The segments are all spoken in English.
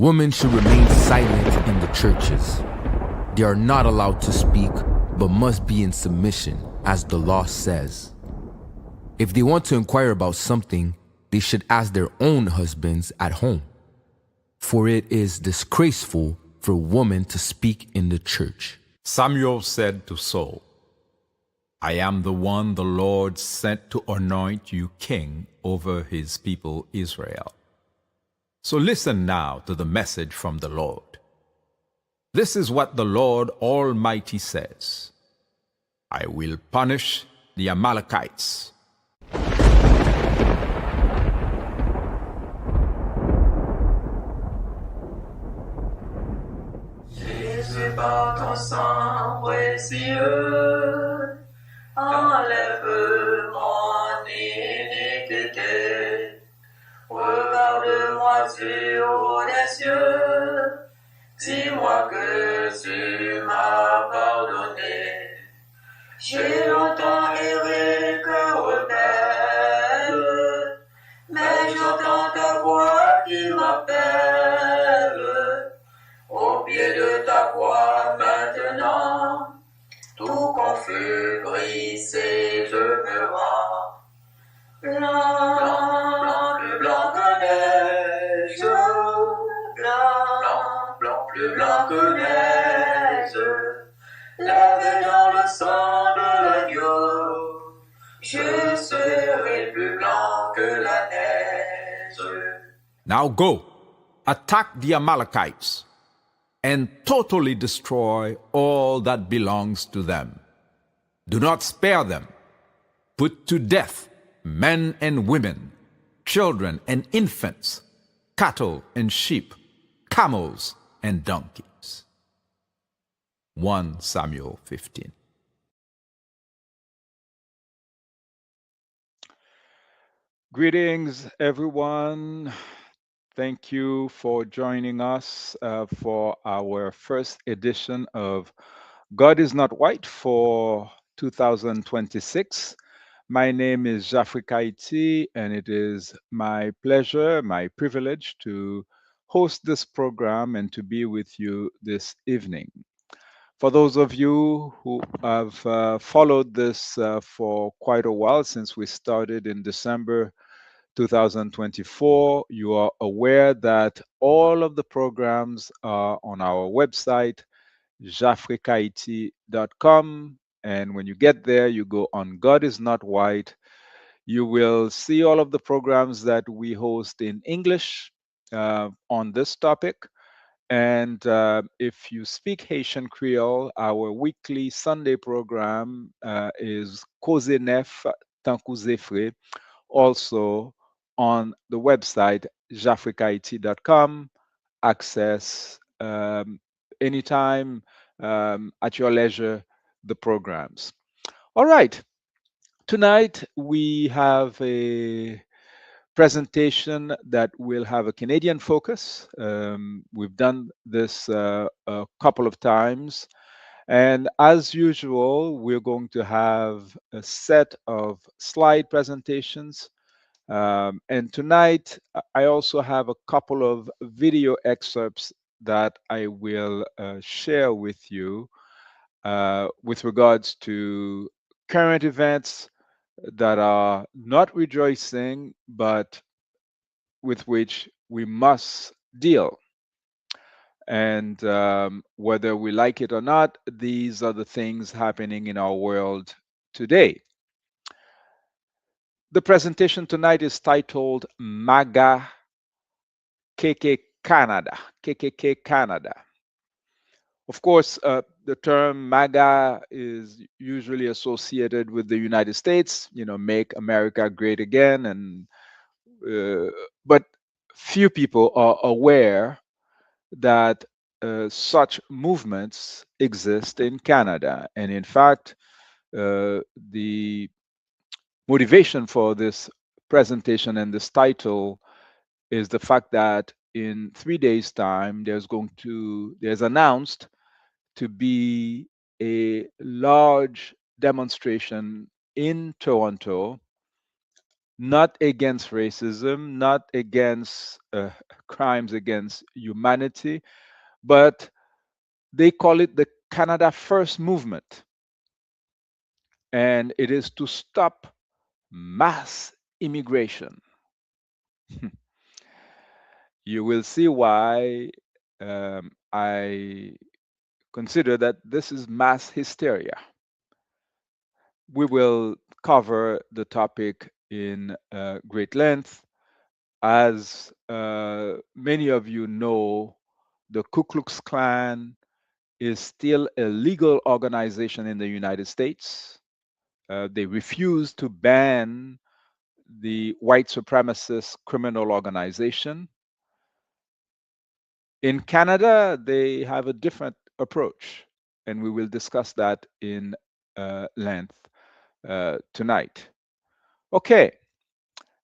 Women should remain silent in the churches. They are not allowed to speak, but must be in submission, as the law says. If they want to inquire about something, they should ask their own husbands at home. For it is disgraceful for a woman to speak in the church. Samuel said to Saul, I am the one the Lord sent to anoint you king over his people Israel. So listen now to the message from the Lord. This is what the Lord Almighty says. I will punish the Amalekites. Jésus, par ton sang précieux, enlève mon iniquité. Regarde-moi sur les cieux, dis-moi que tu m'as pardonné. J'ai longtemps erré que rebelle, mais j'entends ta voix qui m'appelle. Au pied de ta croix maintenant, tout confus, brisé, je me rends. Blanc, blanc, plus blanc que neige, blanc, blanc, plus blanc que neige, lavé dans le sang de l'agneau, je serai plus blanc que la neige. Now go, attack the Amalekites, and totally destroy all that belongs to them. Do not spare them. Put to death men and women, children and infants, cattle and sheep, camels and donkeys. 1 Samuel 15. Greetings, everyone. Thank you for joining us for our first edition of God is Not White for 2026. My name is Jafri Kaiti, and it is my pleasure, my privilege to host this program and to be with you this evening. For those of you who have followed this for quite a while, since we started in December 2024, you are aware that all of the programs are on our website, jafrikaiti.com. And when you get there, you go on God is Not White. You will see all of the programs that we host in English on this topic. And if you speak Haitian Creole, our weekly Sunday program is Cause Nef Tankou Zefre, also on the website jafrikaiti.com. Access anytime at your leisure the programs. All right. Tonight we have a presentation that will have a Canadian focus. We've done this a couple of times. And as usual, we're going to have a set of slide presentations. And tonight, I also have a couple of video excerpts that I will share with you with regards to current events that are not rejoicing, but with which we must deal. And whether we like it or not, these are the things happening in our world today. The presentation tonight is titled MAGA KKKanada. Of course, the term MAGA is usually associated with the United States, make America great again. And but few people are aware that such movements exist in Canada. And in fact, the motivation for this presentation and this title is the fact that in 3 days' time, there's announced to be a large demonstration in Toronto, not against racism, not against crimes against humanity, but they call it the Canada First movement. And it is to stop mass immigration. You will see why I consider that this is mass hysteria. We will cover the topic in great length. As many of you know, the Ku Klux Klan is still a legal organization in the United States. They refuse to ban the white supremacist criminal organization. In Canada, they have a different approach, and we will discuss that in length tonight. Okay,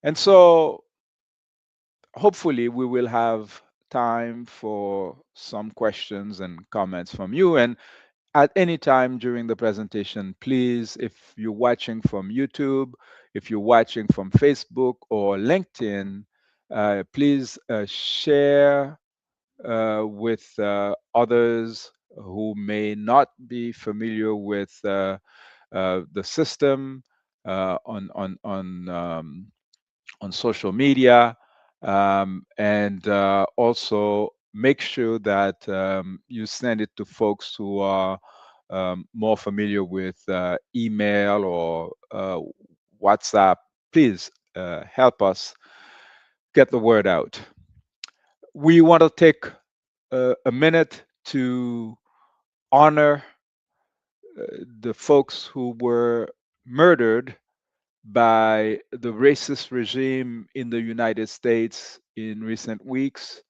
and so hopefully we will have time for some questions and comments from you. And at any time during the presentation, please, if you're watching from YouTube, if you're watching from Facebook or LinkedIn, please share with others who may not be familiar with the system on social media, and also make sure that you send it to folks who are more familiar with email or WhatsApp. Please help us get the word out. We want to take a minute to honor the folks who were murdered by the racist regime in the United States in recent weeks.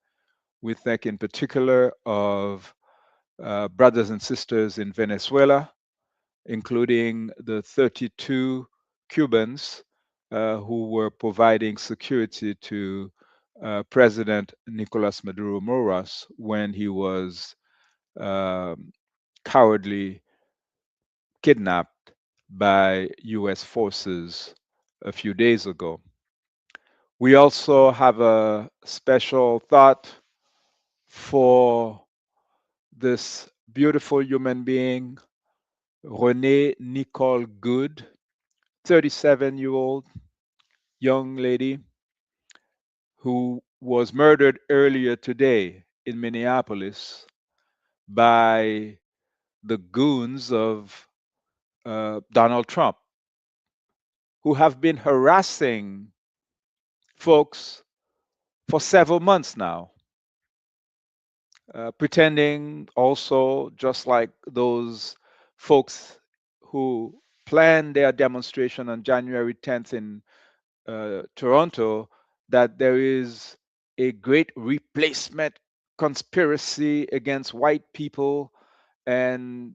We think in particular of brothers and sisters in Venezuela, including the 32 Cubans who were providing security to President Nicolas Maduro Moras when he was cowardly kidnapped by US forces a few days ago. We also have a special thought for this beautiful human being, Renee Nicole Good, 37-year-old young lady who was murdered earlier today in Minneapolis by the goons of Donald Trump, who have been harassing folks for several months now, pretending also, just like those folks who planned their demonstration on January 10th in Toronto, that there is a great replacement conspiracy against white people and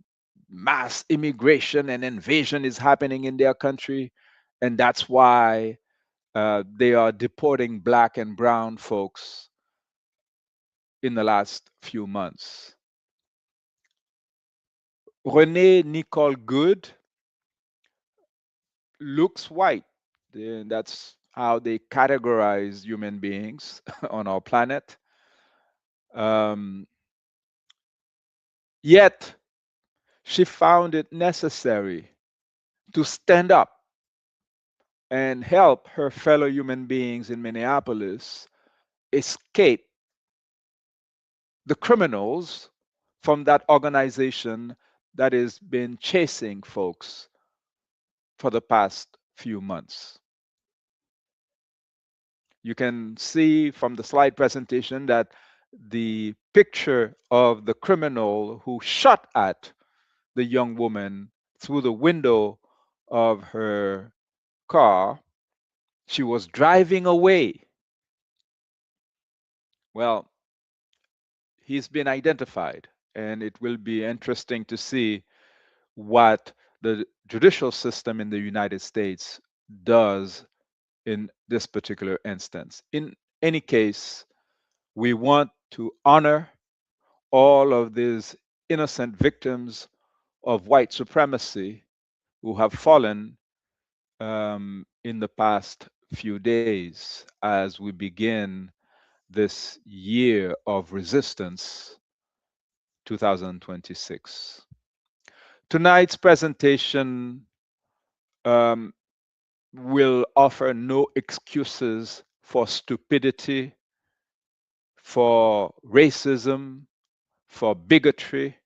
mass immigration and invasion is happening in their country. And that's why they are deporting black and brown folks in the last few months. Renee Nicole Good looks white. That's how they categorize human beings on our planet. Yet, she found it necessary to stand up and help her fellow human beings in Minneapolis escape the criminals from that organization that has been chasing folks for the past few months. You can see from the slide presentation that the picture of the criminal who shot at the young woman through the window of her car, she was driving away. Well, he's been identified, and it will be interesting to see what the judicial system in the United States does in this particular instance. In any case, we want to honor all of these innocent victims of white supremacy who have fallen in the past few days as we begin this year of resistance 2026. Tonight's presentation um, will offer no excuses for stupidity, for racism, for bigotry,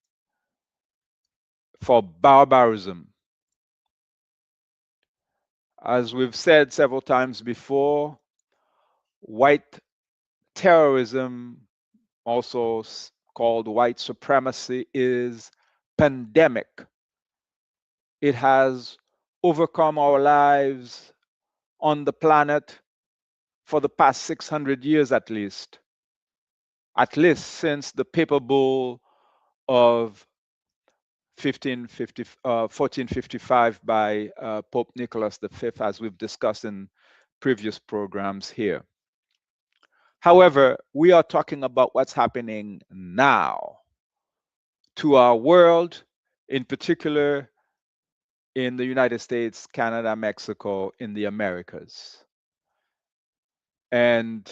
for barbarism. As we've said several times before, white terrorism, also called white supremacy, is pandemic. It has overcome our lives on the planet for the past 600 years at least since the papal bull of 1455 by Pope Nicholas V, as we've discussed in previous programs here. However, we are talking about what's happening now to our world, in particular in the United States, Canada, Mexico, in the Americas. And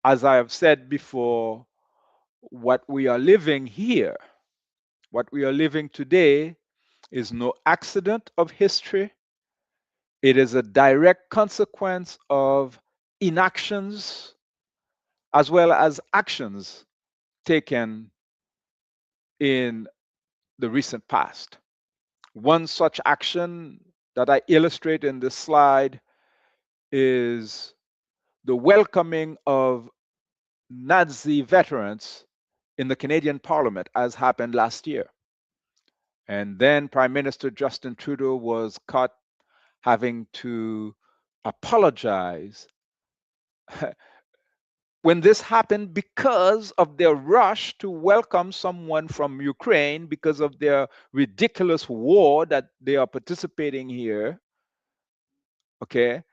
as I have said before, what we are living here, what we are living today, is no accident of history. It is a direct consequence of inactions as well as actions taken in the recent past. One such action that I illustrate in this slide is the welcoming of Nazi veterans in the Canadian Parliament, as happened last year. And then Prime Minister Justin Trudeau was caught having to apologize when this happened because of their rush to welcome someone from Ukraine because of their ridiculous war that they are participating here. Okay.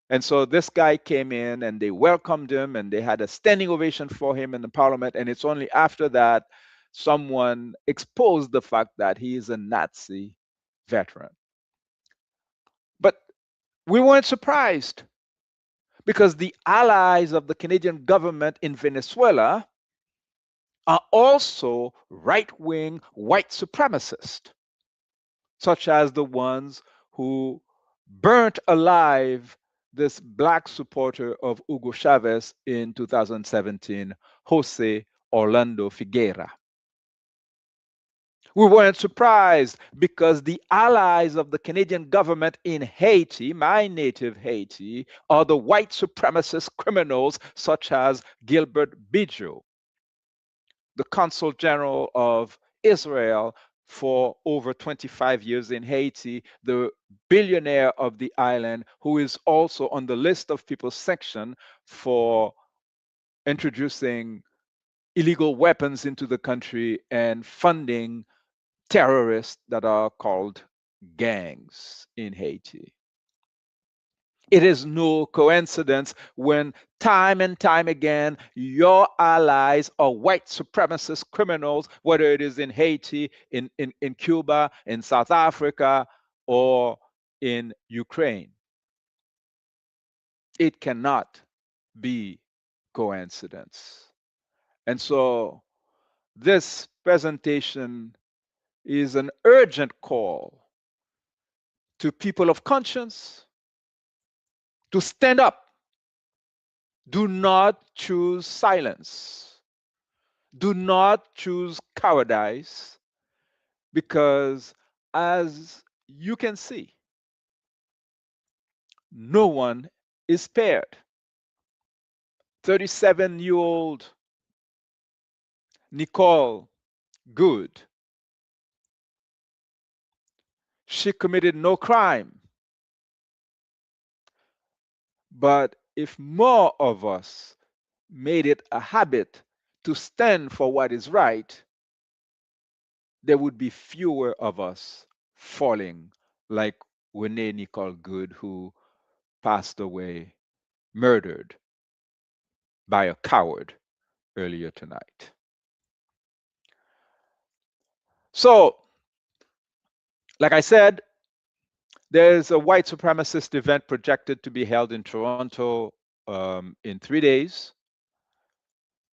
And so this guy came in and they welcomed him and they had a standing ovation for him in the parliament. And it's only after that someone exposed the fact that he is a Nazi veteran. But we weren't surprised because the allies of the Canadian government in Venezuela are also right-wing white supremacists, such as the ones who burnt alive this black supporter of Hugo Chavez in 2017, Jose Orlando Figuera. We weren't surprised because the allies of the Canadian government in Haiti, my native Haiti, are the white supremacist criminals such as Gilbert Bijou, the Consul General of Israel for over 25 years in Haiti, the billionaire of the island, who is also on the list of people sanctioned for introducing illegal weapons into the country and funding terrorists that are called gangs in Haiti. It is no coincidence when time and time again your allies are white supremacist criminals, whether it is in Haiti, in Cuba, in South Africa, or in Ukraine. It cannot be coincidence. And so this presentation is an urgent call to people of conscience to stand up. Do not choose silence. Do not choose cowardice, because as you can see, no one is spared. 37-year-old Nicole Good, she committed no crime. But if more of us made it a habit to stand for what is right, there would be fewer of us falling like Renee Nicole Good, who passed away, murdered by a coward earlier tonight. So, like I said, There's a white supremacist event projected to be held in Toronto in 3 days.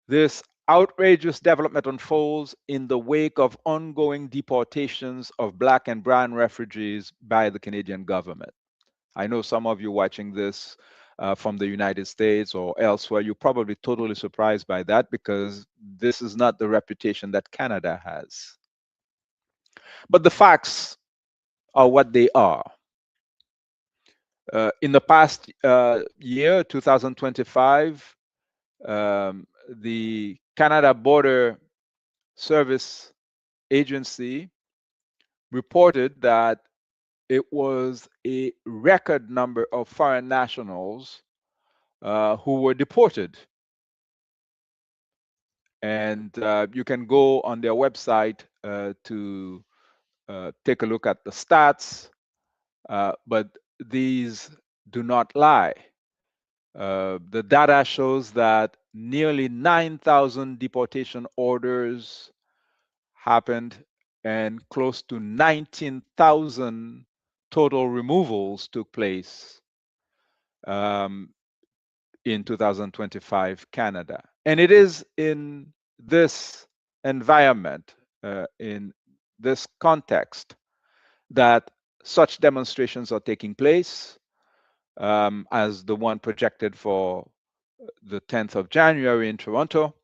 This outrageous development unfolds in the wake of ongoing deportations of Black and brown refugees by the Canadian government. I know some of you watching this from the United States or elsewhere, you're probably totally surprised by that because this is not the reputation that Canada has. But the facts are what they are. In the past year, 2025, the Canada Border Service Agency reported that it was a record number of foreign nationals who were deported. And you can go on their website to take a look at the stats, but these do not lie. The data shows that nearly 9,000 deportation orders happened and close to 19,000 total removals took place in 2025 Canada. And it is in this environment, in this context, that such demonstrations are taking place, as the one projected for the 10th of January in Toronto.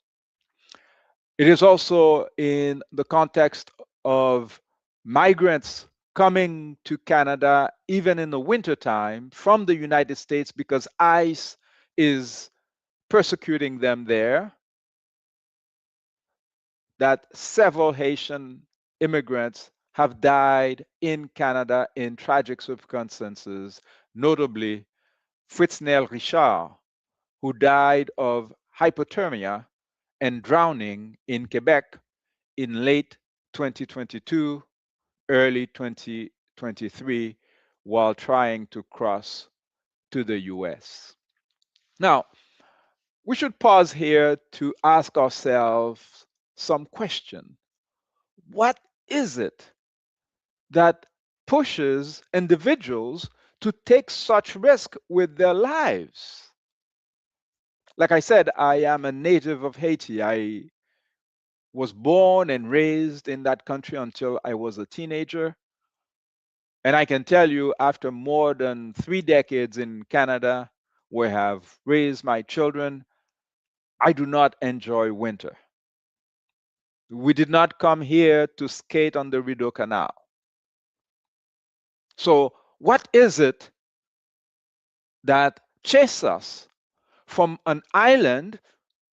It is also in the context of migrants coming to Canada, even in the wintertime, from the United States because ICE is persecuting them there, that several Haitian immigrants have died in Canada in tragic circumstances, notably Fritznel Richard, who died of hypothermia and drowning in Quebec in late 2022, early 2023, while trying to cross to the US. Now, we should pause here to ask ourselves some question. What is it that pushes individuals to take such risk with their lives? Like I said, I am a native of Haiti. I was born and raised in that country until I was a teenager. And I can tell you, after more than 3 decades in Canada, where I have raised my children, I do not enjoy winter. We did not come here to skate on the Rideau Canal. So, what is it that chases us from an island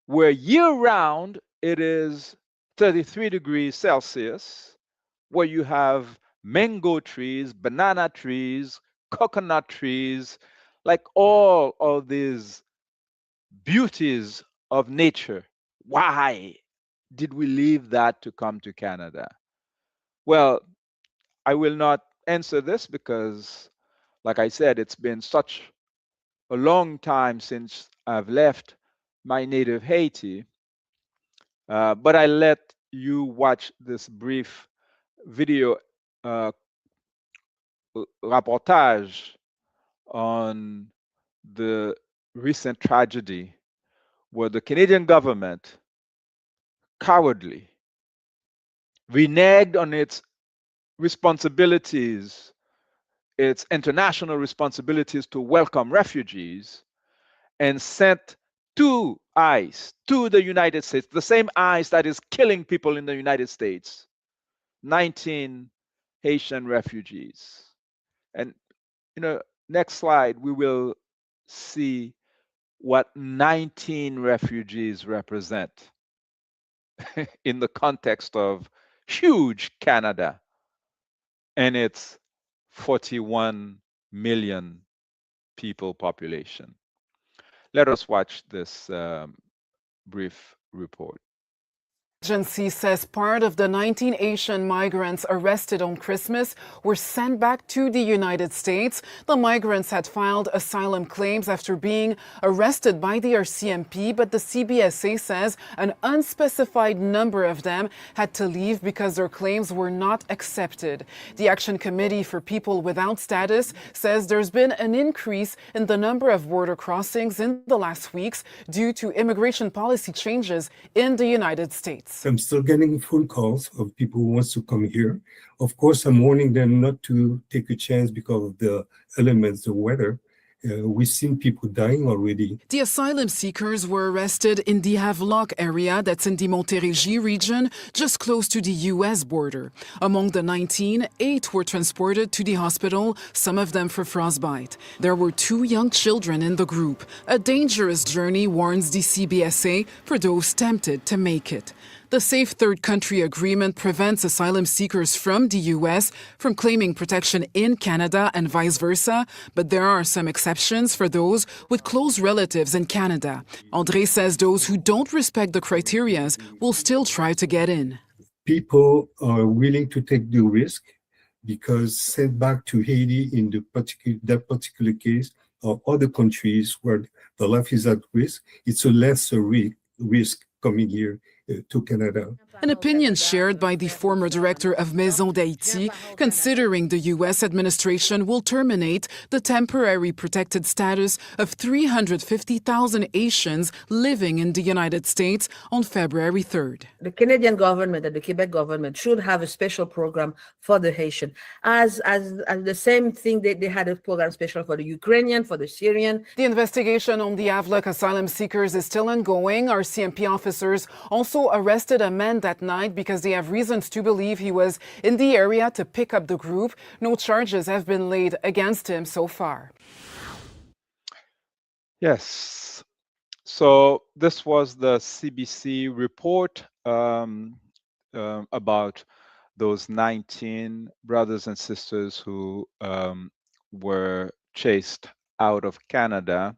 where year round it is 33 degrees Celsius, where you have mango trees, banana trees, coconut trees, like all of these beauties of nature? Why did we leave that to come to Canada? Well, I will not answer this because, like I said, it's been such a long time since I've left my native Haiti. But I let you watch this brief video reportage on the recent tragedy where the Canadian government cowardly reneged on its responsibilities, its international responsibilities to welcome refugees, and sent to ICE, to the United States, the same ICE that is killing people in the United States, 19 Haitian refugees. And, next slide, we will see what 19 refugees represent in the context of huge Canada and its 41 million people population. Let us watch this brief report. Agency says part of the 19 Asian migrants arrested on Christmas were sent back to the United States. The migrants had filed asylum claims after being arrested by the RCMP, but the CBSA says an unspecified number of them had to leave because their claims were not accepted. The Action Committee for People Without Status says there's been an increase in the number of border crossings in the last weeks due to immigration policy changes in the United States. I'm still getting phone calls of people who wants to come here. Of course, I'm warning them not to take a chance because of the elements, the weather. We've seen people dying already. The asylum seekers were arrested in the Havelock area, that's in the Montérégie region, just close to the U.S. border. Among the 19, 8 were transported to the hospital, some of them for frostbite. There were 2 young children in the group. A dangerous journey, warns the CBSA, for those tempted to make it. The Safe Third Country Agreement prevents asylum seekers from the U.S. from claiming protection in Canada and vice versa, but there are some exceptions for those with close relatives in Canada. André says those who don't respect the criteria will still try to get in. People are willing to take the risk because sent back to Haiti in that particular case or other countries where the life is at risk, it's a lesser risk coming here to Canada. An opinion shared by the former director of Maison d'Haïti, considering the U.S. administration will terminate the temporary protected status of 350,000 Haitians living in the United States on February 3rd. The Canadian government and the Quebec government should have a special program for the Haitian. As the same thing, they had a program special for the Ukrainian, for the Syrian. The investigation on the Havelock asylum seekers is still ongoing. Our CMP officers also arrested a man that night because they have reasons to believe he was in the area to pick up the group. No charges have been laid against him so far. Yes. So this was the CBC report about those 19 brothers and sisters who were chased out of Canada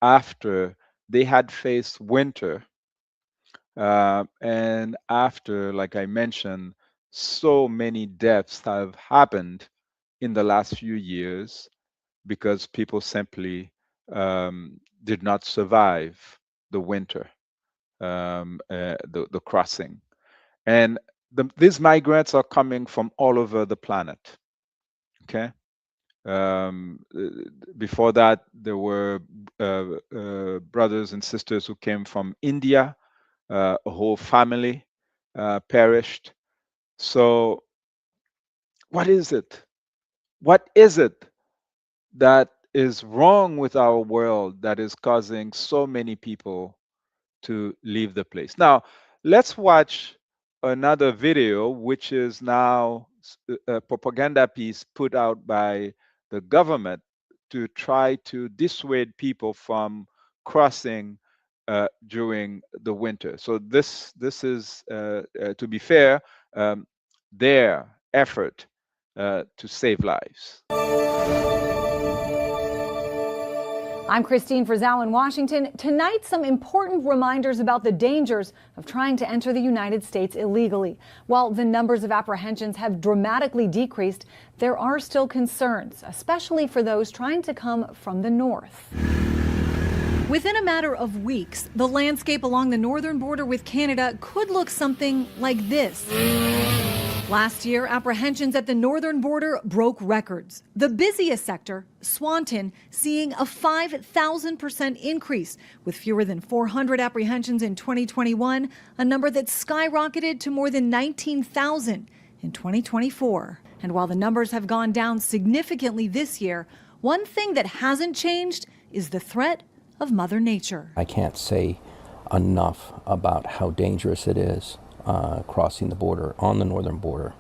after they had faced winter. And after, like I mentioned, so many deaths have happened in the last few years because people simply did not survive the winter, the crossing. And these migrants are coming from all over the planet, okay? Before that, there were brothers and sisters who came from India. A whole family perished. So what is it? What is it that is wrong with our world that is causing so many people to leave the place? Now, let's watch another video, which is now a propaganda piece put out by the government to try to dissuade people from crossing during the winter. So this is, to be fair, their effort to save lives. I'm Christine Frizzell in Washington. Tonight, some important reminders about the dangers of trying to enter the United States illegally. While the numbers of apprehensions have dramatically decreased, there are still concerns, especially for those trying to come from the north. Within a matter of weeks, the landscape along the northern border with Canada could look something like this. Last year, apprehensions at the northern border broke records. The busiest sector, Swanton, seeing a 5,000% increase, with fewer than 400 apprehensions in 2021, a number that skyrocketed to more than 19,000 in 2024. And while the numbers have gone down significantly this year, one thing that hasn't changed is the threat of Mother Nature. I can't say enough about how dangerous it is crossing the border on the northern border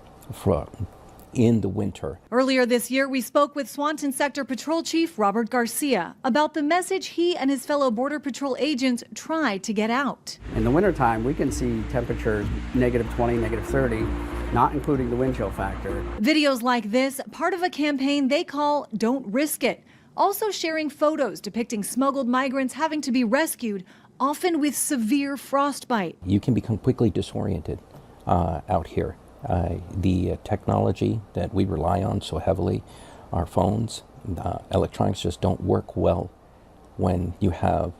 in the winter. Earlier this year, we spoke with Swanton Sector Patrol Chief Robert Garcia about the message he and his fellow Border Patrol agents try to get out. In the wintertime, we can see temperatures -20, -30, not including the wind chill factor. Videos like this, part of a campaign they call Don't Risk It. Also sharing photos depicting smuggled migrants having to be rescued, often with severe frostbite. You can become quickly disoriented out here. The technology that we rely on so heavily, our phones, electronics just don't work well when you have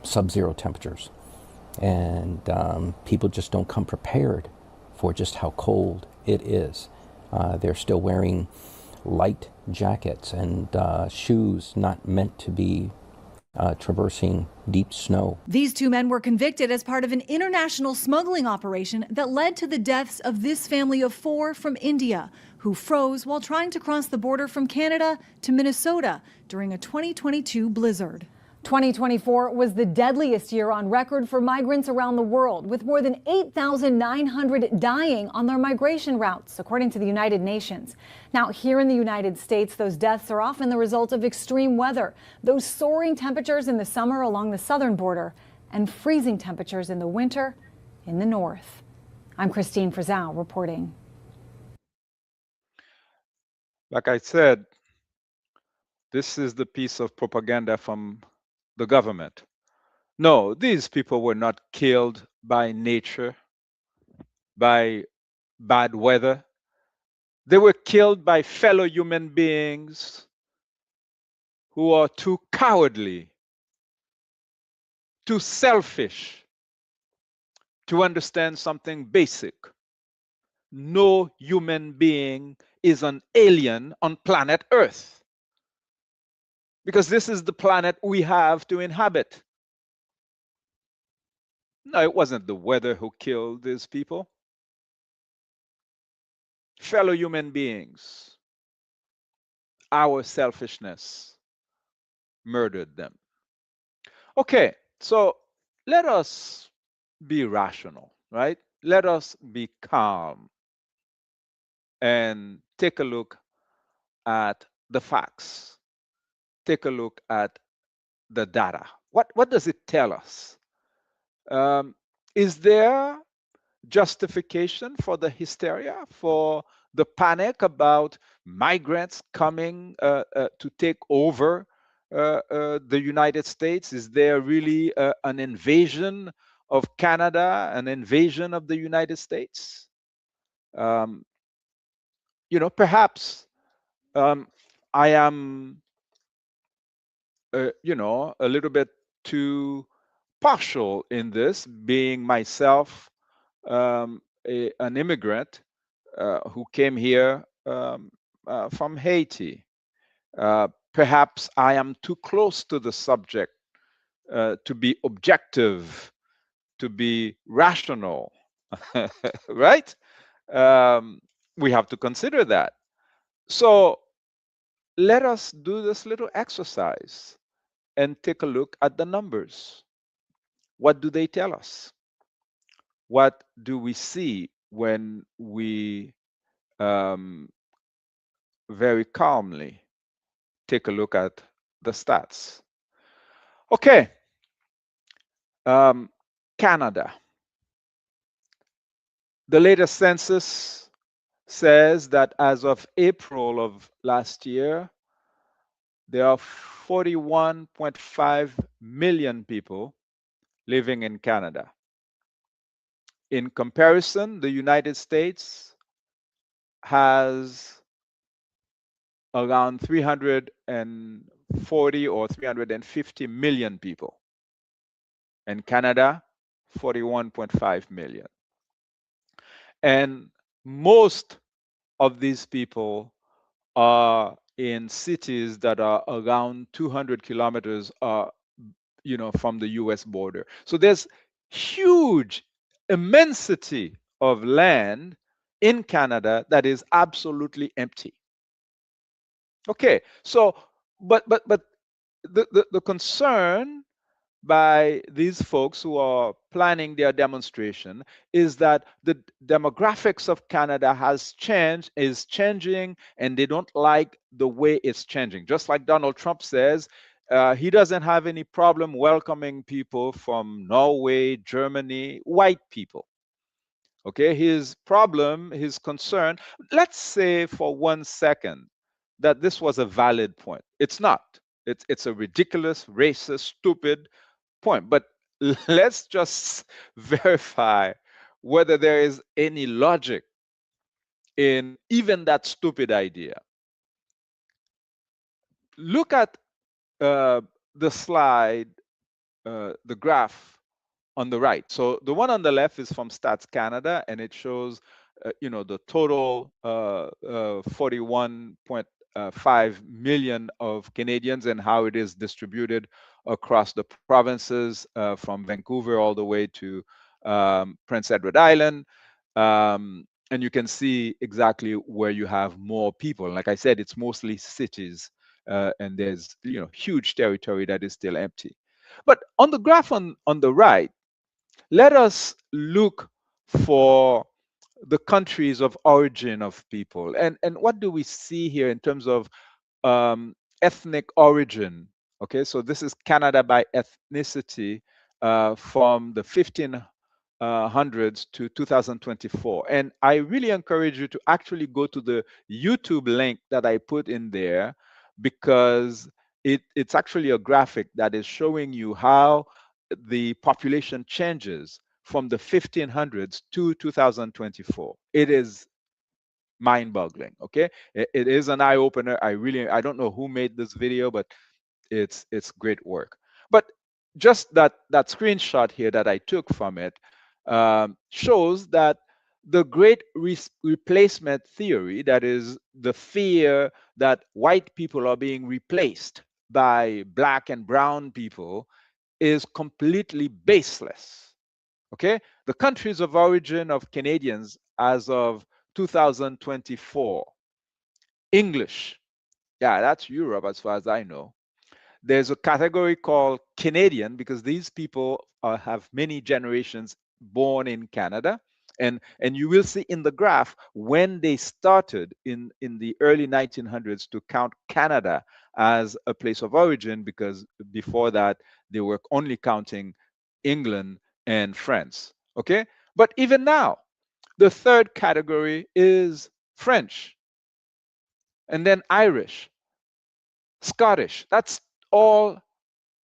sub-zero temperatures. And people just don't come prepared for just how cold it is. They're still wearing light jackets and shoes not meant to be traversing deep snow. These two men were convicted as part of an international smuggling operation that led to the deaths of this family of 4 from India, who froze while trying to cross the border from Canada to Minnesota during a 2022 blizzard. 2024 was the deadliest year on record for migrants around the world, with more than 8,900 dying on their migration routes, according to the United Nations. Now, here in the United States, those deaths are often the result of extreme weather, those soaring temperatures in the summer along the southern border, and freezing temperatures in the winter in the north. I'm Christine Frizzell reporting. Like I said, this is the piece of propaganda from the government. No, these people were not killed by nature, by bad weather. They were killed by fellow human beings who are too cowardly, too selfish to understand something basic. No human being is an alien on planet Earth, because this is the planet we have to inhabit. No, it wasn't the weather who killed these people. Fellow human beings, our selfishness murdered them. Okay, so let us be rational, right? Let us be calm and take a look at the facts. Take a look at the data. What does it tell us? Is there justification for the hysteria, for the panic about migrants coming to take over the United States? Is there really an invasion of Canada, an invasion of the United States? Perhaps I am, a little bit too partial in this, being myself an immigrant who came here from Haiti. Perhaps I am too close to the subject to be objective, to be rational, right? We have to consider that. So let us do this little exercise and take a look at the numbers. What do they tell us? What do we see when we very calmly take a look at the stats? Okay, Canada. The latest census says that as of April of last year, there are 41.5 million people living in Canada. In comparison, the United States has around 340 or 350 million people. And Canada, 41.5 million. And most of these people are in cities that are around 200 kilometers from the US border. So there's huge immensity of land in Canada that is absolutely empty. Okay, so but the concern by these folks who are planning their demonstration is that the demographics of Canada is changing, and they don't like the way it's changing. Just like Donald Trump says, he doesn't have any problem welcoming people from Norway, Germany, white people. Okay, his concern, let's say for 1 second that this was a valid point. It's not. It's a ridiculous, racist, stupid point. But let's just verify whether there is any logic in even that stupid idea. Look at the slide, the graph on the right. So the one on the left is from Stats Canada, and it shows, the total 41.5 million of Canadians and how it is distributed across the provinces from Vancouver all the way to Prince Edward Island. And you can see exactly where you have more people. Like I said, it's mostly cities, and there's huge territory that is still empty. But on the graph on the right, let us look for the countries of origin of people. And what do we see here in terms of ethnic origin? Okay, so this is Canada by ethnicity from the 1500s to 2024. And I really encourage you to actually go to the YouTube link that I put in there, because it's actually a graphic that is showing you how the population changes from the 1500s to 2024. It is mind-boggling. Okay, it is an eye-opener. I don't know who made this video, but it's great work. But just that screenshot here that I took from it shows that the great replacement theory, that is the fear that white people are being replaced by black and brown people, is completely baseless. Okay, the countries of origin of Canadians as of 2024: English, yeah, that's Europe as far as I know. There's a category called Canadian, because these people have many generations born in Canada. And you will see in the graph when they started in the early 1900s to count Canada as a place of origin, because before that they were only counting England and France. Okay, but even now, the third category is French, and then Irish, Scottish. That's all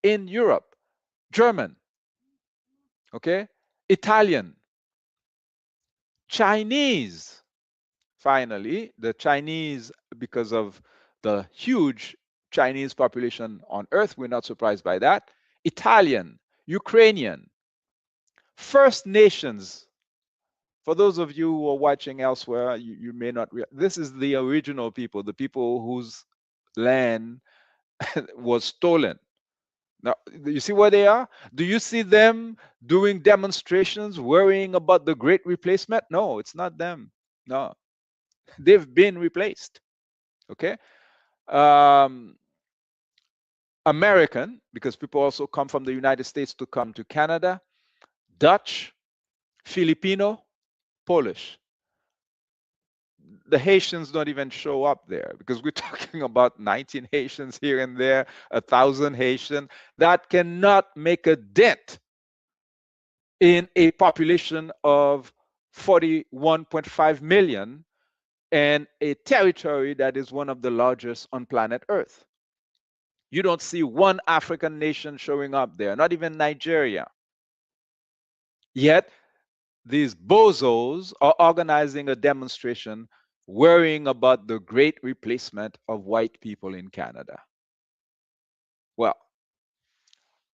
in Europe. German, okay, Italian, Chinese. Finally, the Chinese, because of the huge Chinese population on Earth, we're not surprised by that. Italian, Ukrainian, First Nations. For those of you who are watching elsewhere, you may not this is the original people, the people whose land was stolen. Now, you see where they are? Do you see them doing demonstrations, worrying about the great replacement? No, it's not them. No, they've been replaced. Okay. American, because people also come from the United States to come to Canada. Dutch, Filipino, Polish. The Haitians don't even show up there, because we're talking about 19 Haitians here and there, 1,000 Haitian. That cannot make a dent in a population of 41.5 million and a territory that is one of the largest on planet Earth. You don't see one African nation showing up there, not even Nigeria. Yet, these bozos are organizing a demonstration worrying about the great replacement of white people in Canada. Well,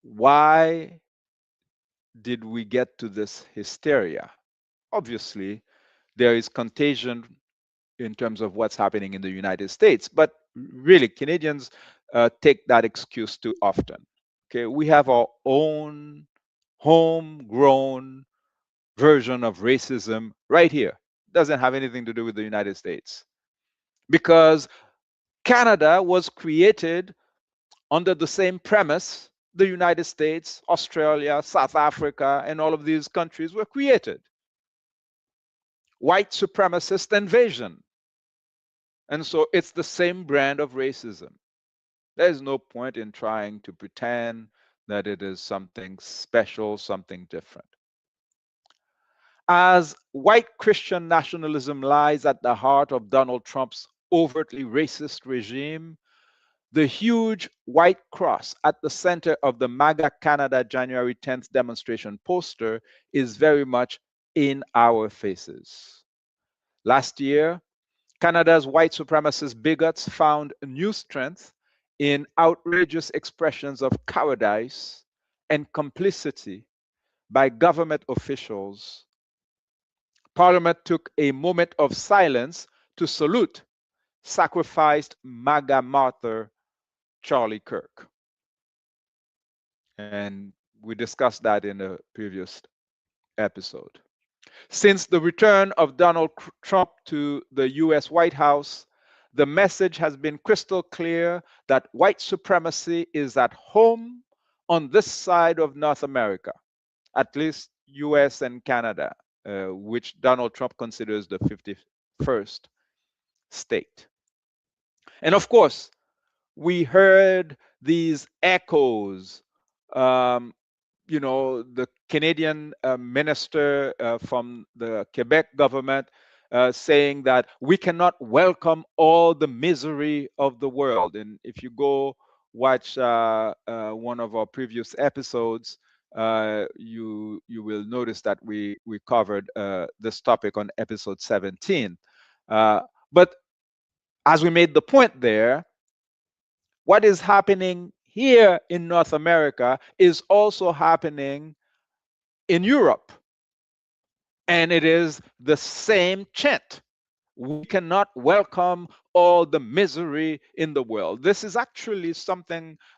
why did we get to this hysteria? Obviously, there is contagion in terms of what's happening in the United States, but really, Canadians take that excuse too often. Okay, we have our own homegrown version of racism right here. Doesn't have anything to do with the United States, because Canada was created under the same premise the United States, Australia, South Africa, and all of these countries were created. White supremacist invasion. And so it's the same brand of racism. There's no point in trying to pretend that it is something special, something different. As white Christian nationalism lies at the heart of Donald Trump's overtly racist regime, The huge white cross at the center of the MAGA Canada January 10th demonstration poster is very much in our faces. Last year, Canada's white supremacist bigots found new strength in outrageous expressions of cowardice and complicity by government officials. Parliament took a moment of silence to salute sacrificed MAGA martyr Charlie Kirk. And we discussed that in a previous episode. Since the return of Donald Trump to the US White House, the message has been crystal clear that white supremacy is at home on this side of North America, at least US and Canada, which Donald Trump considers the 51st state. And of course, we heard these echoes. The Canadian minister from the Quebec government saying that we cannot welcome all the misery of the world. And if you go watch one of our previous episodes, you will notice that we covered this topic on episode 17. But as we made the point there, what is happening here in North America is also happening in Europe. And it is the same chant. We cannot welcome all the misery in the world. This is actually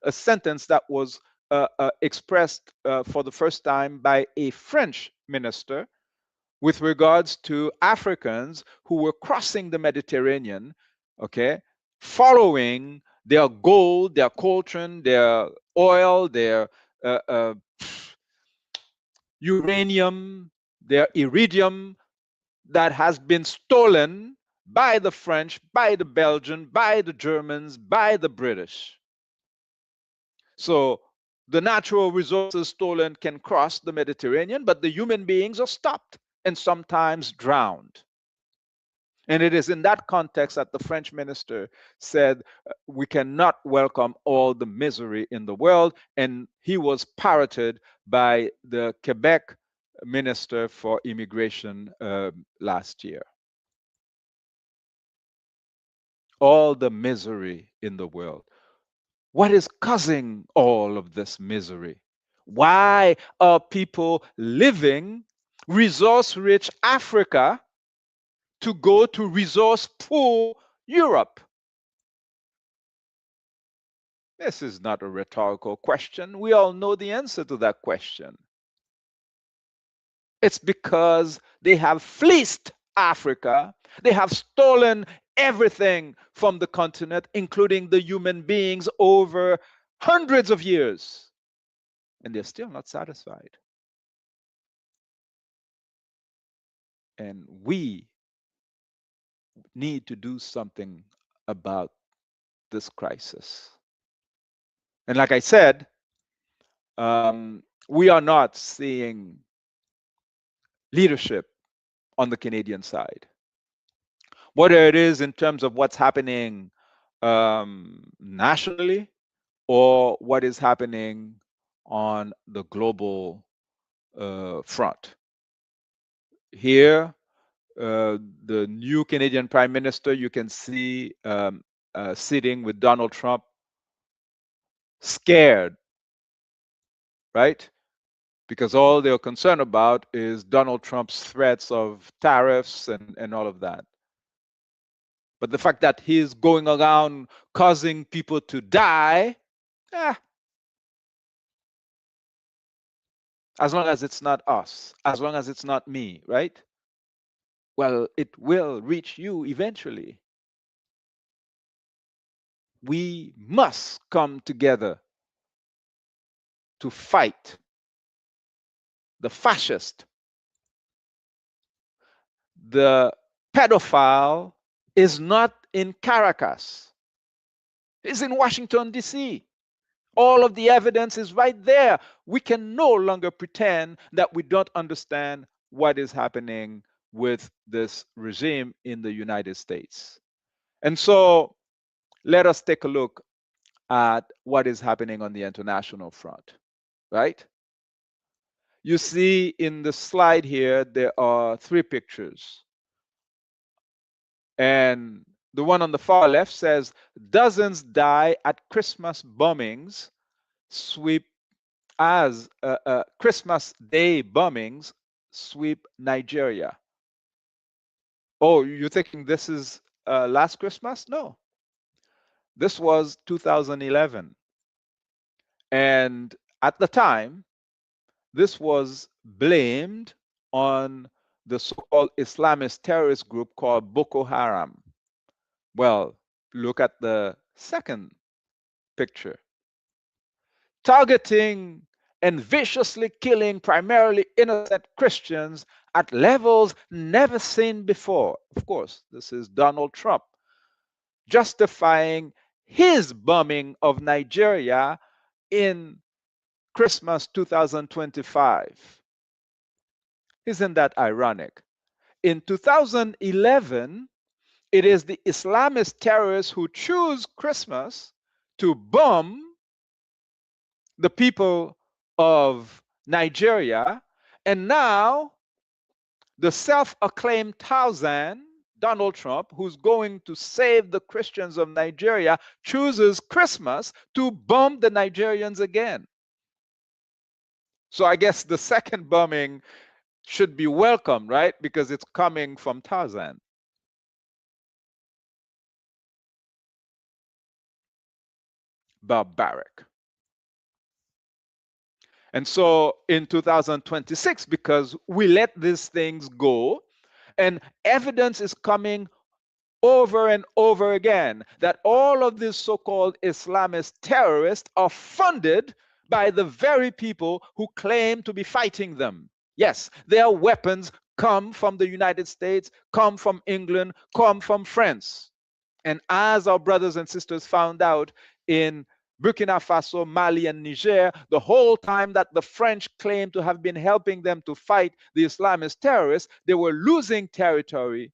a sentence that was expressed for the first time by a French minister with regards to Africans who were crossing the Mediterranean, okay, following their gold, their coltan, their oil, their uranium, their iridium that has been stolen by the French, by the Belgians, by the Germans, by the British. So the natural resources stolen can cross the Mediterranean, but the human beings are stopped and sometimes drowned. And it is in that context that the French minister said, we cannot welcome all the misery in the world. And he was parroted by the Quebec minister for immigration last year. All the misery in the world. What is causing all of this misery? Why are people living resource-rich Africa to go to resource-poor Europe? This is not a rhetorical question. We all know the answer to that question. It's because they have fleeced Africa. They have stolen everything from the continent, including the human beings, over hundreds of years. And they're still not satisfied. And we need to do something about this crisis. And like I said, we are not seeing leadership on the Canadian side. Whether it is in terms of what's happening nationally or what is happening on the global front. Here, the new Canadian Prime Minister, you can see sitting with Donald Trump, scared, right? Because all they're concerned about is Donald Trump's threats of tariffs and all of that. But the fact that he's going around causing people to die, as long as it's not us, as long as it's not me, right? Well, it will reach you eventually. We must come together to fight the fascist. The pedophile is not in Caracas. He's in Washington, D.C. All of the evidence is right there. We can no longer pretend that we don't understand what is happening with this regime in the United States. And so let us take a look at what is happening on the international front, right? You see in the slide here, there are 3 pictures. And the one on the far left says, dozens die at Christmas bombings sweep as Christmas Day bombings sweep Nigeria. Oh, you're thinking this is last Christmas? No. This was 2011. And at the time, this was blamed on the so-called Islamist terrorist group called Boko Haram. Well, look at the second picture. Targeting and viciously killing primarily innocent Christians at levels never seen before. Of course, this is Donald Trump justifying his bombing of Nigeria in Christmas 2025. Isn't that ironic? In 2011, it is the Islamist terrorists who choose Christmas to bomb the people of Nigeria, and now the self-acclaimed Tarzan, Donald Trump, who's going to save the Christians of Nigeria, chooses Christmas to bomb the Nigerians again. So I guess the second bombing should be welcome, right? Because it's coming from Tarzan. Barbaric. And so in 2026, because we let these things go, and evidence is coming over and over again that all of these so-called Islamist terrorists are funded by the very people who claim to be fighting them. Yes, their weapons come from the United States, come from England, come from France. And as our brothers and sisters found out in Burkina Faso, Mali, and Niger, the whole time that the French claimed to have been helping them to fight the Islamist terrorists, they were losing territory.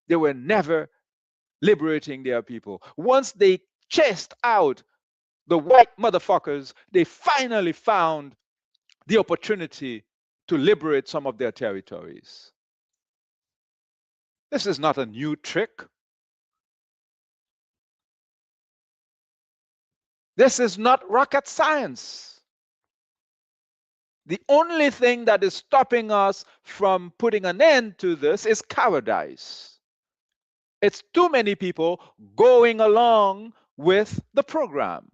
They were never liberating their people. Once they chased out the white motherfuckers, they finally found the opportunity to liberate some of their territories. This is not a new trick. This is not rocket science. The only thing that is stopping us from putting an end to this is cowardice. It's too many people going along with the program.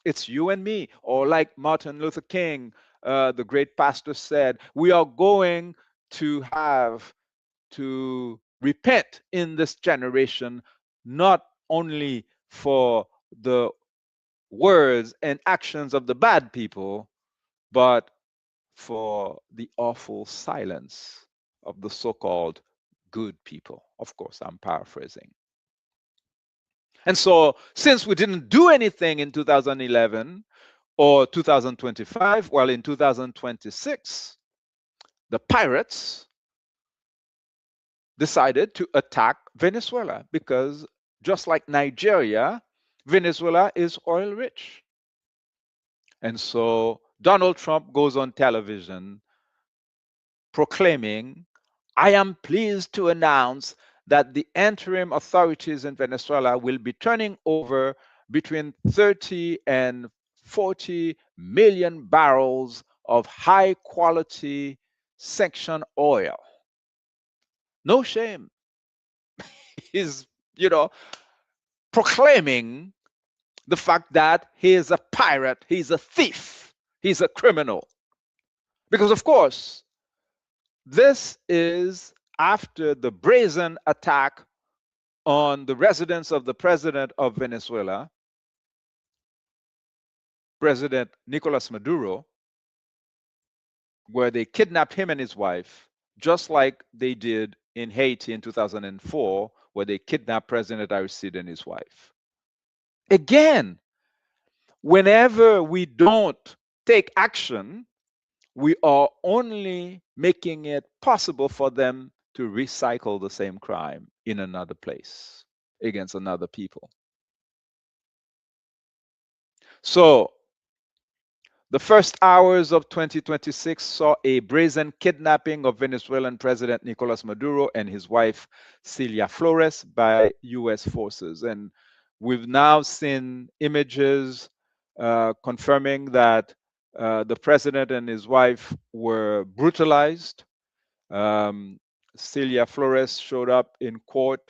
It's you and me, or like Martin Luther King, the great pastor, said, we are going to have to repent in this generation, not only for the words and actions of the bad people, but for the awful silence of the so-called good people. Of course, I'm paraphrasing. And so, since we didn't do anything in 2011 or 2025, well, in 2026, the pirates decided to attack Venezuela because, just like Nigeria, Venezuela is oil rich. And so Donald Trump goes on television proclaiming, I am pleased to announce that the interim authorities in Venezuela will be turning over between 30 and 40 million barrels of high quality sanctioned oil. No shame. He's, proclaiming the fact that he is a pirate, he's a thief, he's a criminal. Because, of course, this is after the brazen attack on the residence of the president of Venezuela, President Nicolas Maduro, where they kidnapped him and his wife, just like they did in Haiti in 2004, where they kidnapped President Aristide and his wife. Again, whenever we don't take action, we are only making it possible for them to recycle the same crime in another place against another people. So the first hours of 2026 saw a brazen kidnapping of Venezuelan President Nicolas Maduro and his wife Celia Flores by US forces. And we've now seen images confirming that the president and his wife were brutalized. Celia Flores showed up in court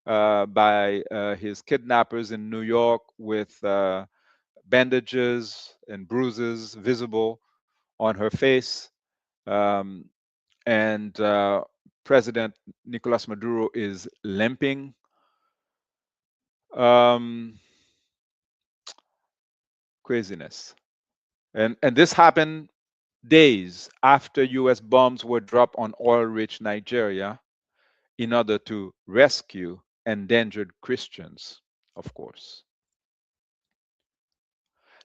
by his kidnappers in New York with bandages and bruises visible on her face. And President Nicolas Maduro is limping. Craziness. And this happened days after US bombs were dropped on oil-rich Nigeria in order to rescue endangered Christians, of course.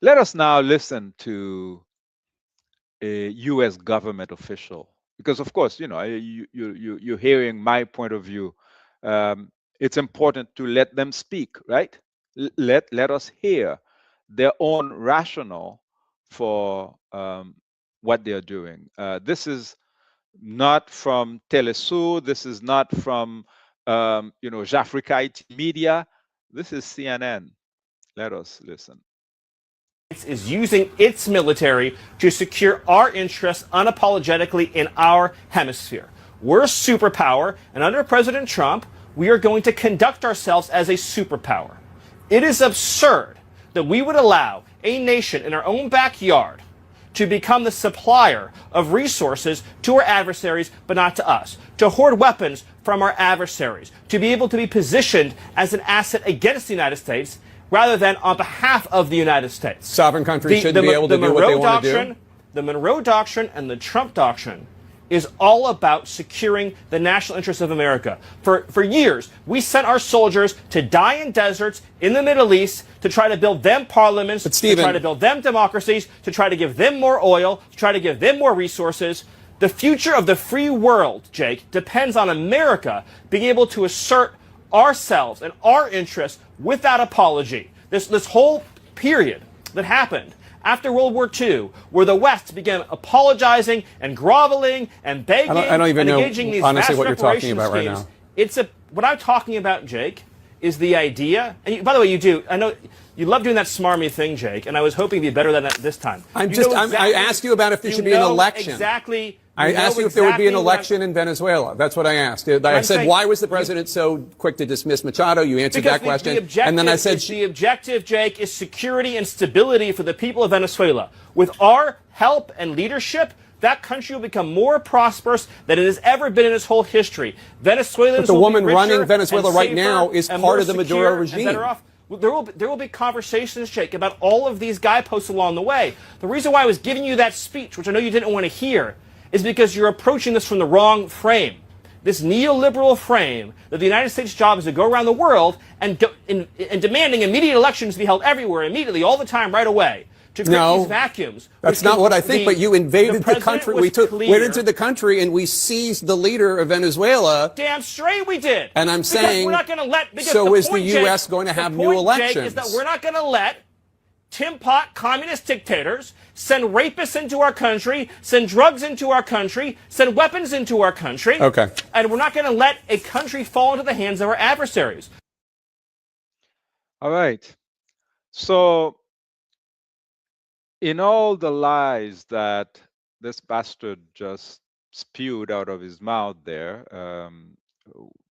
Let us now listen to a US government official, because of course, you know, you're hearing my point of view. It's important to let them speak, right? Let us hear their own rationale for what they're doing. This is not from Telesur. This is not from Jafrika IT Media. This is CNN. Let us listen. Is using its military to secure our interests unapologetically in our hemisphere. We're a superpower, and under President Trump, we are going to conduct ourselves as a superpower. It is absurd that we would allow a nation in our own backyard to become the supplier of resources to our adversaries, but not to us, to hoard weapons from our adversaries, to be able to be positioned as an asset against the United States rather than on behalf of the United States. Sovereign countries shouldn't be able to do what they want to do. The Monroe Doctrine and the Trump Doctrine is all about securing the national interests of America. For years, we sent our soldiers to die in deserts in the Middle East to try to build them parliaments, to try to build them democracies, to try to give them more oil, to try to give them more resources. The future of the free world, Jake, depends on America being able to assert ourselves and our interests without apology. This whole period that happened after World War II, where the West began apologizing and groveling and begging I don't even and know engaging these honestly vast what you're talking reparation about right schemes. now. What I'm talking about, Jake, is the idea. And by the way, you do. I know you love doing that smarmy thing, Jake. And I was hoping to be better than that this time. I asked you about if there should be an election. Exactly. I asked you if there would be an election in Venezuela. That's what I asked. I said, why was the president so quick to dismiss Machado? You answered that question. And then I said, the objective, Jake, is security and stability for the people of Venezuela. With our help and leadership, that country will become more prosperous than it has ever been in its whole history. Venezuelans but the will woman be richer running Venezuela and right safer now is and part more of the secure Maduro and regime. better off. There will be conversations, Jake, about all of these guideposts along the way. The reason why I was giving you that speech, which I know you didn't want to hear, is because you're approaching this from the wrong frame. This neoliberal frame that the United States' job is to go around the world and demanding immediate elections to be held everywhere, immediately, all the time, right away. To create these vacuums. That's not what I think, but you invaded the country. We went into the country and we seized the leader of Venezuela. Damn straight we did. And I'm saying, we're not going to let. So is the U.S. going to have new elections? Jake, is that we're not going to let Tim Pot communist dictators send rapists into our country, send drugs into our country, send weapons into our country. Okay. And we're not going to let a country fall into the hands of our adversaries. All right. So, in all the lies that this bastard just spewed out of his mouth there,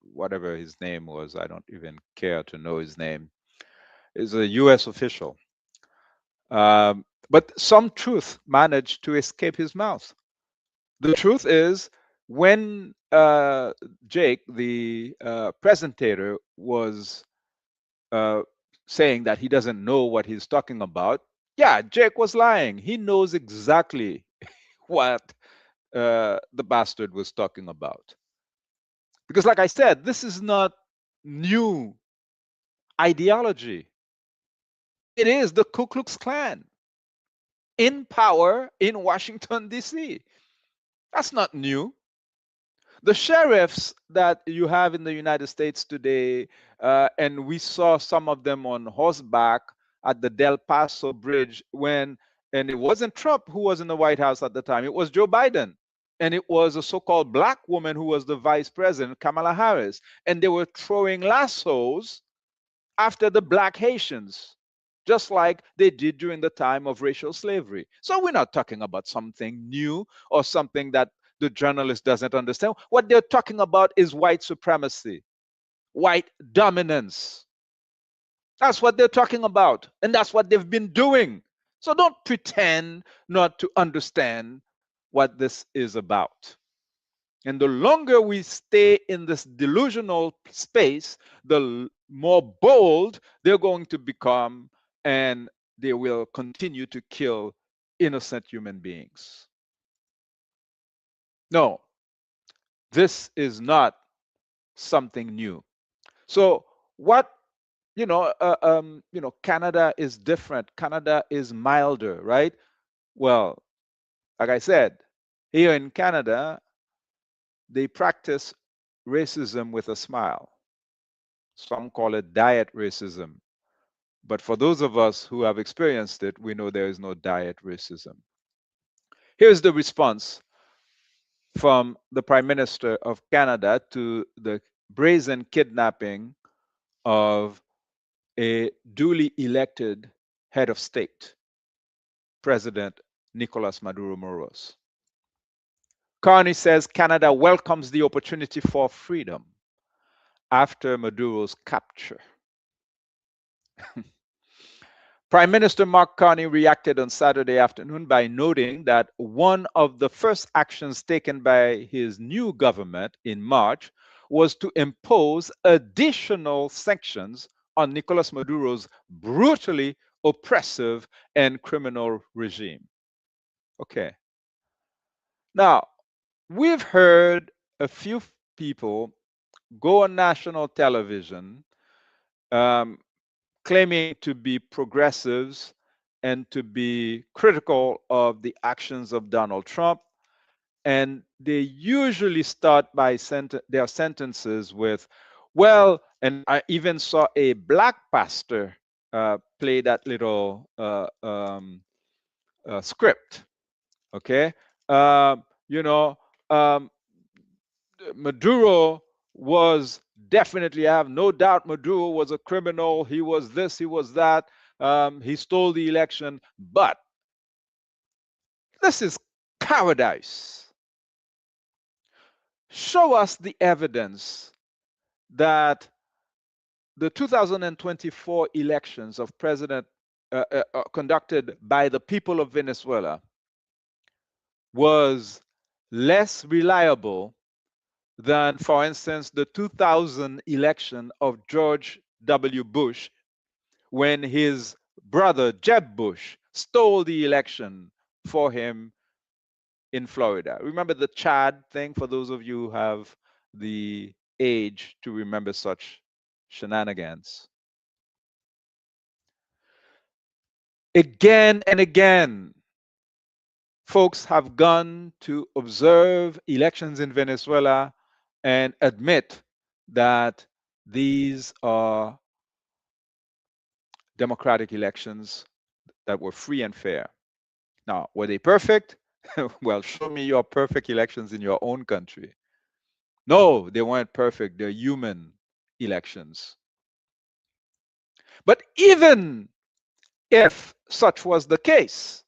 whatever his name was, I don't even care to know his name, is a U.S. official. But some truth managed to escape his mouth. The truth is, when Jake, the presentator, was saying that he doesn't know what he's talking about, yeah, Jake was lying. He knows exactly what the bastard was talking about. Because like I said, this is not new ideology. It is the Ku Klux Klan in power in Washington, D.C. That's not new. The sheriffs that you have in the United States today, and we saw some of them on horseback at the Del Paso Bridge and it wasn't Trump who was in the White House at the time, it was Joe Biden. And it was a so-called black woman who was the vice president, Kamala Harris. And they were throwing lassos after the black Haitians, just like they did during the time of racial slavery. So we're not talking about something new or something that the journalist doesn't understand. What they're talking about is white supremacy, white dominance. That's what they're talking about. And that's what they've been doing. So don't pretend not to understand what this is about. And the longer we stay in this delusional space, the more bold they're going to become, and they will continue to kill innocent human beings. No, this is not something new. So what Canada is different. Canada is milder, right? Well, like I said, here in Canada, they practice racism with a smile. Some call it diet racism. But for those of us who have experienced it, we know there is no diet racism. Here's the response from the Prime Minister of Canada to the brazen kidnapping of a duly elected head of state, President Nicolas Maduro Moros. Carney says Canada welcomes the opportunity for freedom after Maduro's capture. Prime Minister Mark Carney reacted on Saturday afternoon by noting that one of the first actions taken by his new government in March was to impose additional sanctions on Nicolas Maduro's brutally oppressive and criminal regime. Okay. Now, we've heard a few people go on national television claiming to be progressives and to be critical of the actions of Donald Trump. And they usually start by their sentences with, well, and I even saw a black pastor play that little script. Okay. Maduro was definitely, I have no doubt Maduro was a criminal. He was this, he was that. He stole the election. But this is cowardice. Show us the evidence that the 2024 elections of president conducted by the people of Venezuela was less reliable than, for instance, the 2000 election of George W. Bush, when his brother Jeb Bush stole the election for him in Florida. Remember the Chad thing, for those of you who have the age to remember such shenanigans. Again and again, folks have gone to observe elections in Venezuela and admit that these are democratic elections that were free and fair. Now, were they perfect? Well, show me your perfect elections in your own country. No, they weren't perfect. They're human elections. But even if such was the case,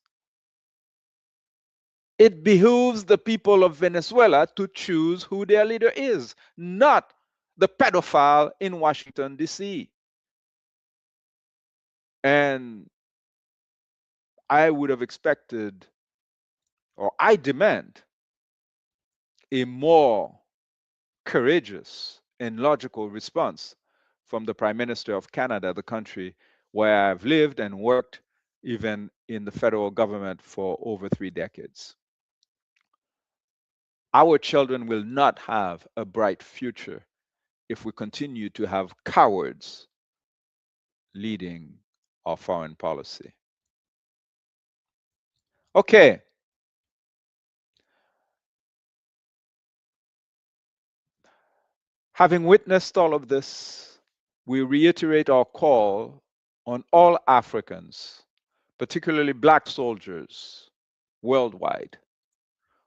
it behooves the people of Venezuela to choose who their leader is, not the pedophile in Washington, D.C. And I would have expected, or I demand, a more courageous and logical response from the Prime Minister of Canada, the country where I've lived and worked, even in the federal government for over 3 decades. Our children will not have a bright future if we continue to have cowards leading our foreign policy. Okay. Having witnessed all of this, we reiterate our call on all Africans, particularly black soldiers worldwide,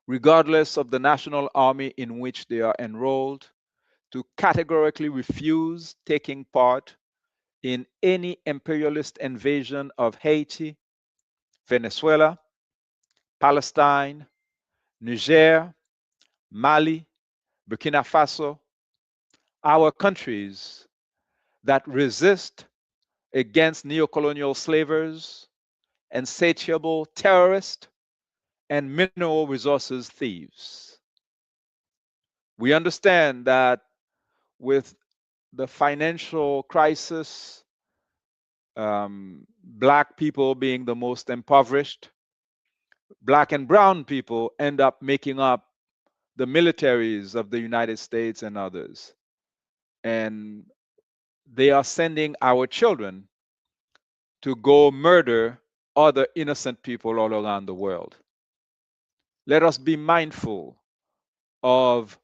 regardless of the national army in which they are enrolled, to categorically refuse taking part in any imperialist invasion of Haiti, Venezuela, Palestine, Niger, Mali, Burkina Faso, our countries that resist against neocolonial slavers, insatiable terrorists, and mineral resources thieves. We understand that with the financial crisis, black people being the most impoverished, black and brown people end up making up the militaries of the United States and others. And they are sending our children to go murder other innocent people all around the world. Let us be mindful of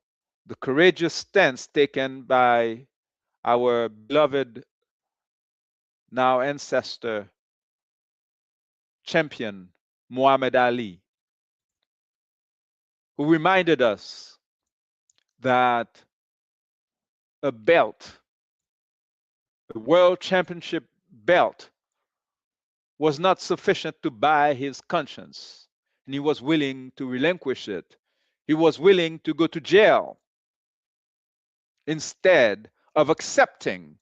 the courageous stance taken by our beloved now ancestor champion Muhammad Ali, who reminded us that a belt, a world championship belt, was not sufficient to buy his conscience, and he was willing to relinquish it. He was willing to go to jail instead of accepting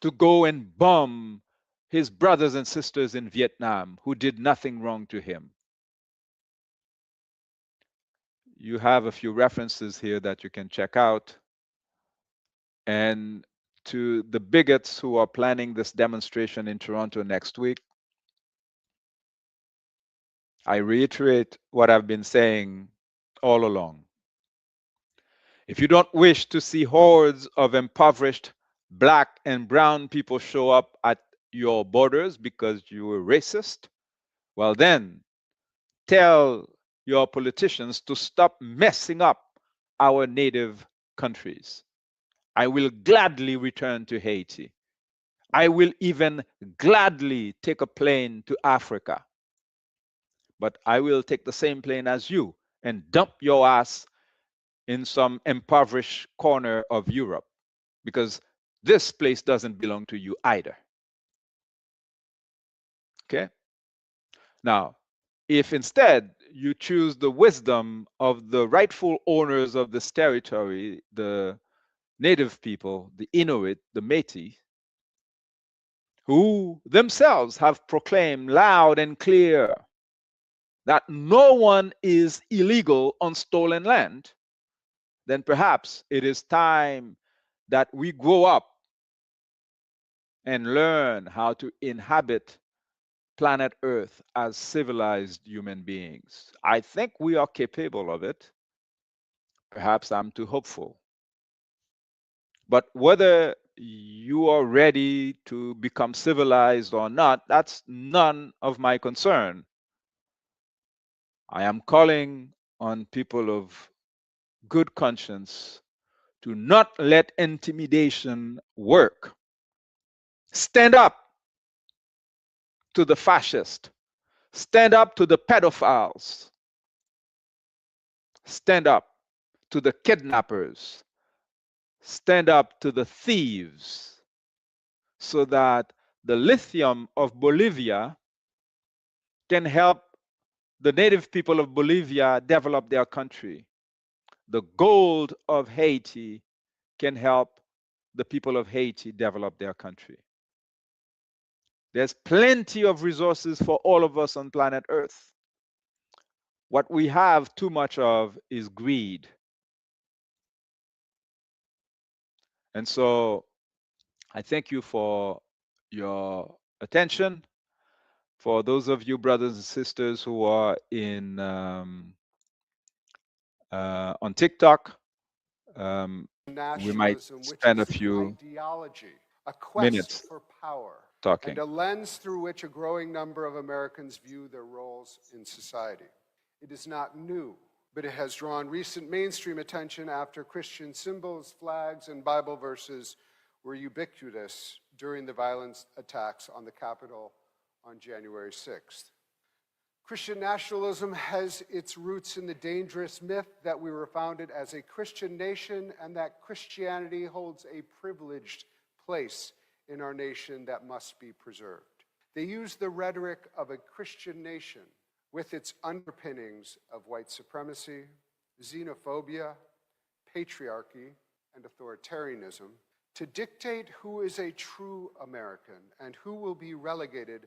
to go and bomb his brothers and sisters in Vietnam who did nothing wrong to him. You have a few references here that you can check out. And to the bigots who are planning this demonstration in Toronto next week, I reiterate what I've been saying all along. If you don't wish to see hordes of impoverished black and brown people show up at your borders because you were racist, well then, tell your politicians to stop messing up our native countries. I will gladly return to Haiti. I will even gladly take a plane to Africa. But I will take the same plane as you and dump your ass in some impoverished corner of Europe, because this place doesn't belong to you either. Okay? Now, if instead you choose the wisdom of the rightful owners of this territory, the native people, the Inuit, the Métis, who themselves have proclaimed loud and clear that no one is illegal on stolen land, then perhaps it is time that we grow up and learn how to inhabit planet Earth as civilized human beings. I think we are capable of it. Perhaps I'm too hopeful. But whether you are ready to become civilized or not, that's none of my concern. I am calling on people of good conscience to not let intimidation work. Stand up to the fascist. Stand up to the pedophiles. Stand up to the kidnappers. Stand up to the thieves, so that the lithium of Bolivia can help the native people of Bolivia develop their country. The gold of Haiti can help the people of Haiti develop their country. There's plenty of resources for all of us on planet Earth. What we have too much of is greed. And so I thank you for your attention. For those of you brothers and sisters who are in on TikTok, we might spend a few minutes for power, talking. and a lens through which a growing number of Americans view their roles in society. It is not new, but it has drawn recent mainstream attention after Christian symbols, flags, and Bible verses were ubiquitous during the violent attacks on the Capitol on January 6th. Christian nationalism has its roots in the dangerous myth that we were founded as a Christian nation and that Christianity holds a privileged place in our nation that must be preserved. They use the rhetoric of a Christian nation with its underpinnings of white supremacy, xenophobia, patriarchy, and authoritarianism to dictate who is a true American and who will be relegated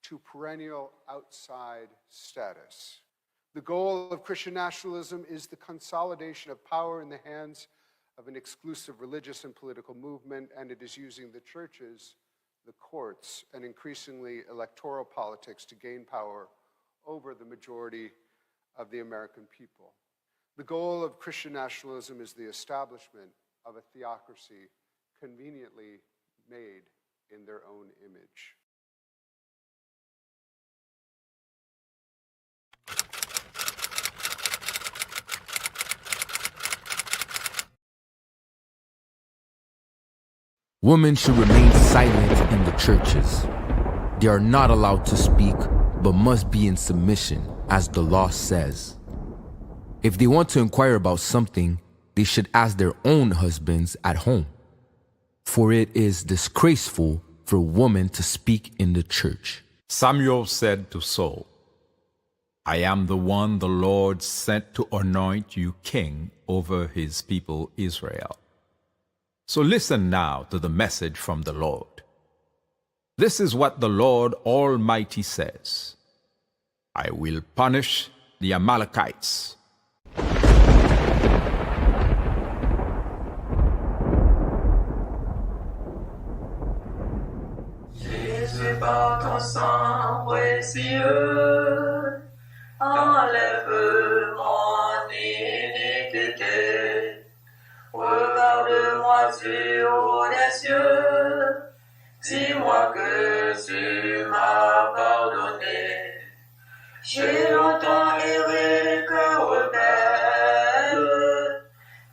to perennial outside status. The goal of Christian nationalism is the consolidation of power in the hands of an exclusive religious and political movement, and it is using the churches, the courts, and increasingly electoral politics to gain power over the majority of the American people. The goal of Christian nationalism is the establishment of a theocracy conveniently made in their own image. Women should remain silent in the churches. They are not allowed to speak, but must be in submission, as the law says. If they want to inquire about something, they should ask their own husbands at home. For it is disgraceful for a woman to speak in the church. Samuel said to Saul, I am the one the Lord sent to anoint you king over his people Israel. So listen now to the message from the Lord. This is what the Lord Almighty says. I will punish the Amalekites. Jésus, par ton sang précieux, enlève mon iniquité. Regarde-moi sur les cieux, dis-moi que tu m'as pardonné. J'ai longtemps erré cœur rebelle,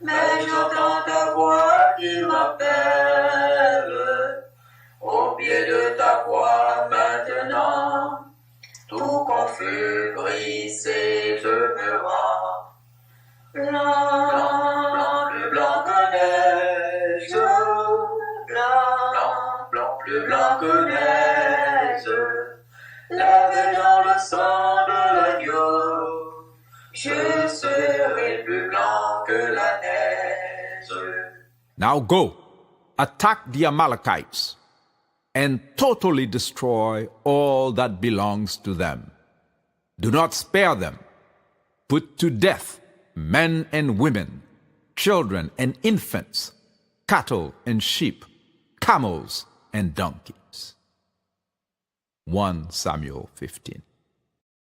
mais j'entends ta voix qui m'appelle. Au pied de ta croix maintenant, tout confus, brisé, je me rends. Blanc, blanc, plus blanc que neige, blanc, blanc, plus blanc que neige, lavé dans le sang de l'agneau, je serai plus blanc que la neige. Now go, attack the Amalekites, and totally destroy all that belongs to them. Do not spare them. Put to death men and women, children and infants, cattle and sheep, camels and donkeys. 1 Samuel 15.